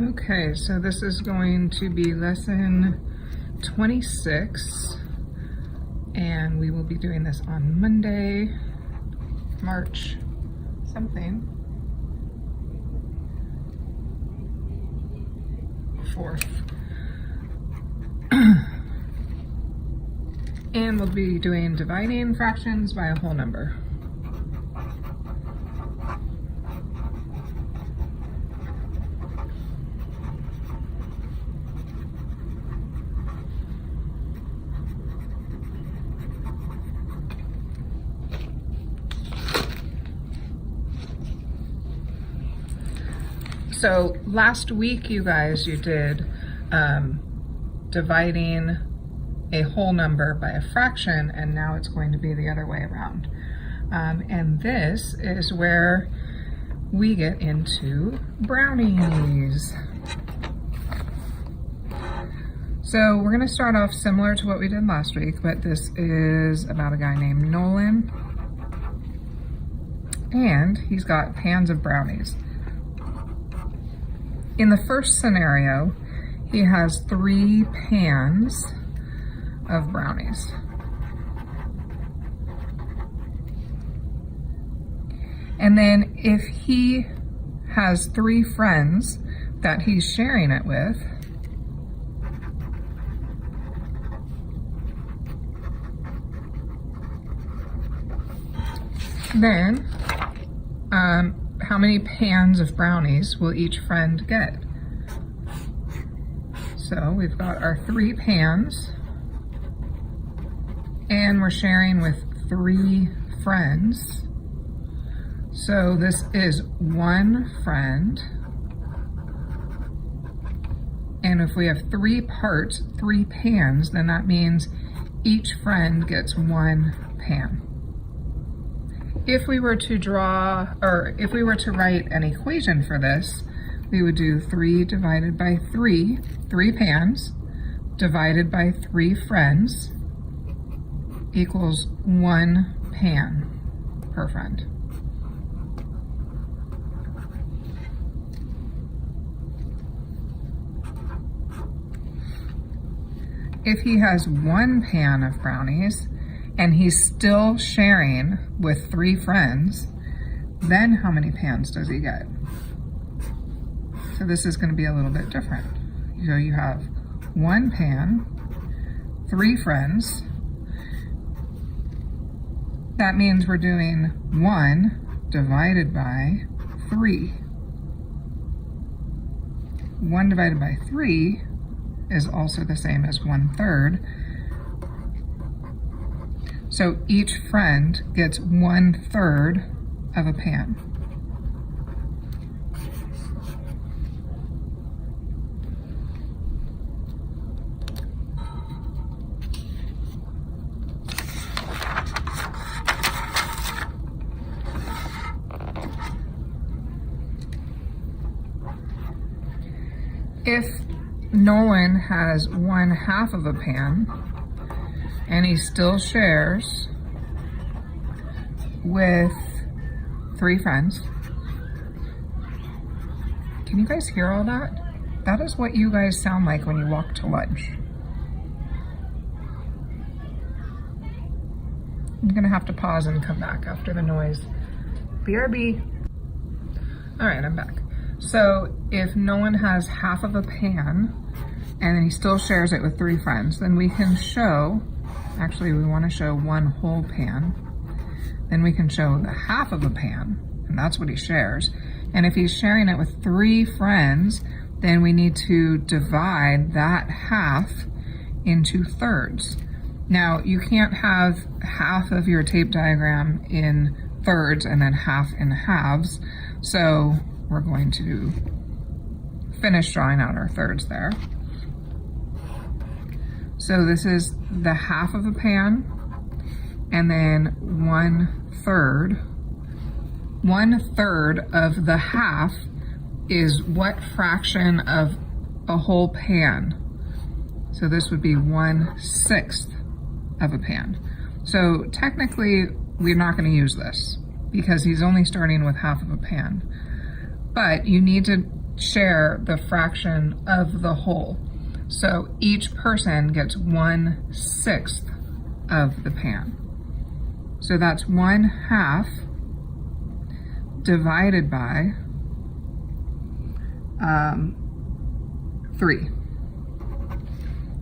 Okay, so this is going to be lesson 26, and we will be doing this on Monday, March something, 4th. And we'll be doing dividing fractions by a whole number. So last week, you guys, you did dividing a whole number by a fraction, and now it's going to be the other way around. And this is where we get into brownies. So we're gonna start off similar to what we did last week, but this is about a guy named Nolan, and he's got pans of brownies. In the first scenario, he has 3 pans of brownies. And then if he has 3 friends that he's sharing it with, then how many pans of brownies will each friend get? So we've got our 3 pans, and we're sharing with 3 friends. So this is 1 friend. And if we have 3 parts, 3 pans, then that means each friend gets 1 pan. If we were to draw, or if we were to write an equation for this, we would do 3 divided by 3, 3 pans, divided by 3 friends, equals 1 pan per friend. If he has 1 pan of brownies, and he's still sharing with 3 friends, then how many pans does he get? So this is going to be a little bit different. So you have 1 pan, 3 friends. That means we're doing 1 divided by 3. 1 divided by 3 is also the same as 1/3. So each friend gets 1/3 of a pan. If Nolan has 1/2 of a pan, and he still shares with 3 friends. Can you guys hear all that? That is what you guys sound like when you walk to lunch. I'm gonna have to pause and come back after the noise. BRB. All right, I'm back. So if Nolan has 1/2 of a pan and then he still shares it with 3 friends, then we can show, actually we want to show 1 whole pan, then we can show the 1/2 of a pan, and that's what he shares. And if he's sharing it with 3 friends, then we need to divide that 1/2 into thirds. Now, you can't have 1/2 of your tape diagram in thirds and then 1/2 in halves, so we're going to finish drawing out our thirds there. So this is the 1/2 of a pan, and then 1/3. 1/3 of the 1/2 is what fraction of a whole pan? So this would be 1/6 of a pan. So technically, we're not going to use this because he's only starting with 1/2 of a pan. But you need to share the fraction of the whole. So each person gets 1/6 of the pan. So that's 1/2 divided by 3.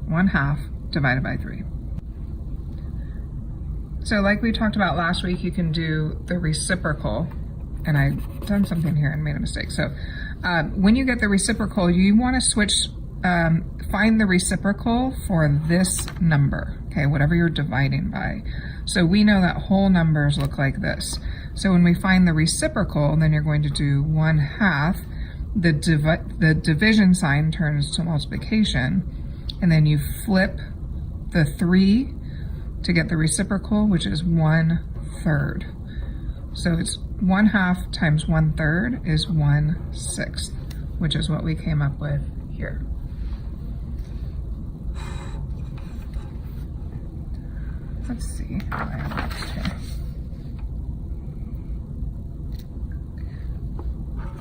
1/2 divided by 3. So like we talked about last week, you can do the reciprocal, and I've done something here and made a mistake. So when you get the reciprocal, you want to switch, find the reciprocal for this number, okay, whatever you're dividing by. So we know that whole numbers look like this. So when we find the reciprocal, then you're going to do 1/2, the division sign turns to multiplication, and then you flip the 3 to get the reciprocal, which is 1/3. So it's 1/2 times 1/3 is 1/6, which is what we came up with here. Let's see what I have next here.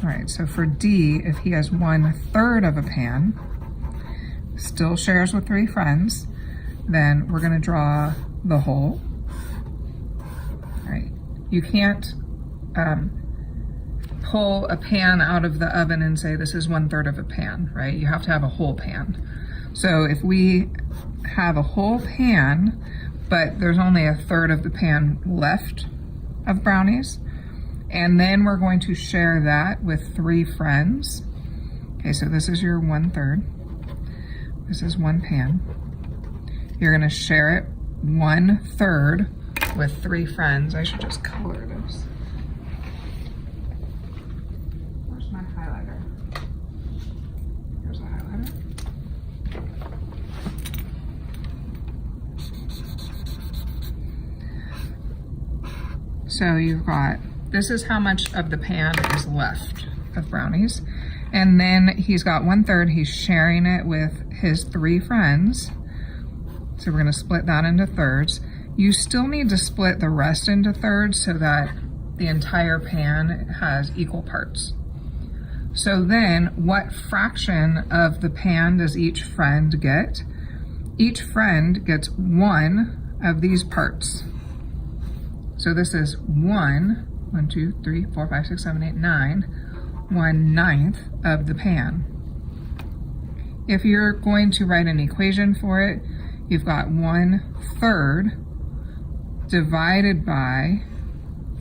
All right, so for D, if he has 1/3 of a pan, still shares with 3 friends, then we're gonna draw the whole. All right, you can't pull a pan out of the oven and say this is 1/3 of a pan, right? You have to have a whole pan. So if we have a whole pan, but there's only 1/3 of the pan left of brownies, and then we're going to share that with 3 friends. Okay, so this is your 1/3. This is 1 pan. You're gonna share it 1/3 with 3 friends. I should just color this. Where's my highlighter? Here's a highlighter. So you've got, this is how much of the pan is left of brownies. And then he's got 1/3, he's sharing it with his 3 friends. So we're gonna split that into thirds. You still need to split the rest into thirds so that the entire pan has equal parts. So then what fraction of the pan does each friend get? Each friend gets 1 of these parts. So this is 1, 2, 3, 4, 5, 6, 7, 8, 9, 1/9 of the pan. If you're going to write an equation for it, you've got 1/3 divided by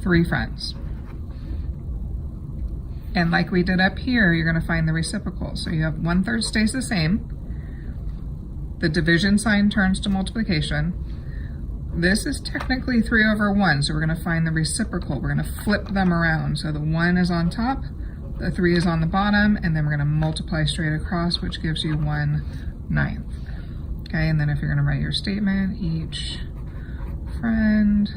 3 friends. And like we did up here, you're gonna find the reciprocal. So you have 1/3 stays the same. The division sign turns to multiplication. This is technically 3/1, so we're gonna find the reciprocal. We're gonna flip them around. So the 1 is on top, the 3 is on the bottom, and then we're gonna multiply straight across, which gives you 1/9. Okay, and then if you're gonna write your statement, each friend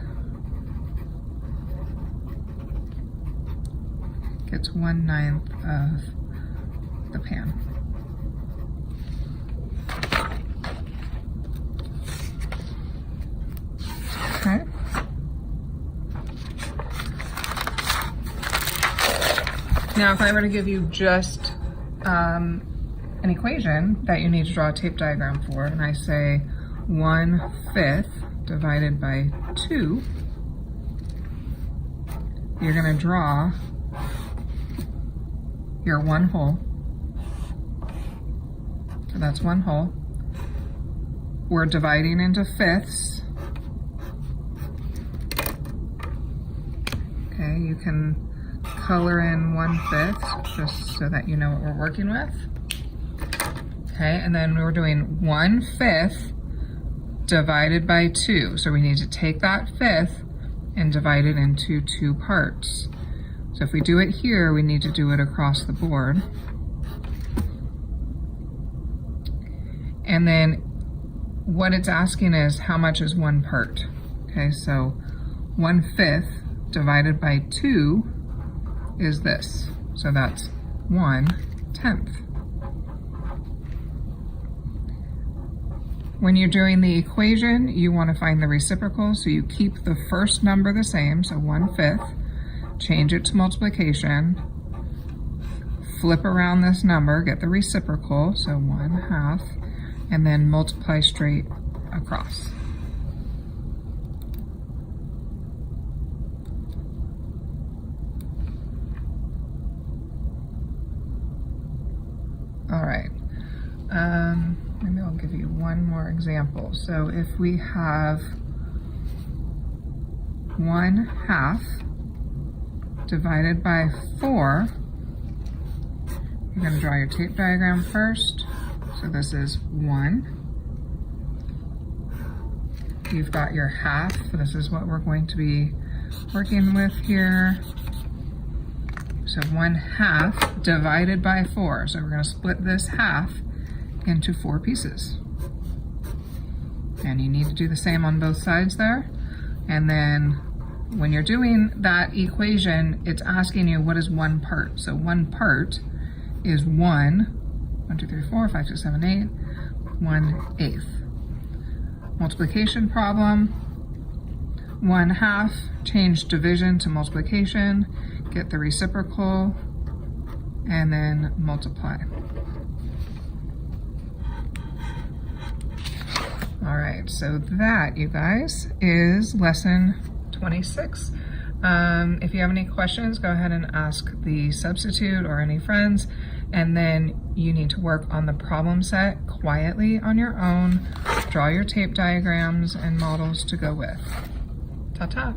gets 1/9 of the pan. Okay. Now, if I were to give you just an equation that you need to draw a tape diagram for, and I say 1/5 divided by 2, you're gonna draw your 1 whole. So that's 1 whole. We're dividing into fifths. Okay, you can color in 1/5 just so that you know what we're working with. Okay, and then we're doing 1/5 divided by 2. So we need to take that 1/5 and divide it into 2 parts. So if we do it here, we need to do it across the board. And then what it's asking is how much is 1 part. Okay, so 1/5 divided by 2 is this. So that's 1/10. When you're doing the equation, you want to find the reciprocal, so you keep the first number the same, so 1/5, change it to multiplication, flip around this number, get the reciprocal, so 1/2, and then multiply straight across. All right, maybe I'll give you one more example. So if we have 1/2 divided by 4, you're going to draw your tape diagram first. So this is 1. You've got your half, so this is what we're going to be working with here. So 1/2 divided by 4. So we're going to split this half into 4 pieces. And you need to do the same on both sides there. And then when you're doing that equation, it's asking you what is 1 part. So 1 part is 1, 2, 3, 4, 5, 6, 7, 8, 1/8. Multiplication problem, 1/2, change division to multiplication, get the reciprocal, and then multiply. All right, so that, you guys, is lesson 26. If you have any questions, go ahead and ask the substitute or any friends, and then you need to work on the problem set quietly on your own. Draw your tape diagrams and models to go with. Ta-ta.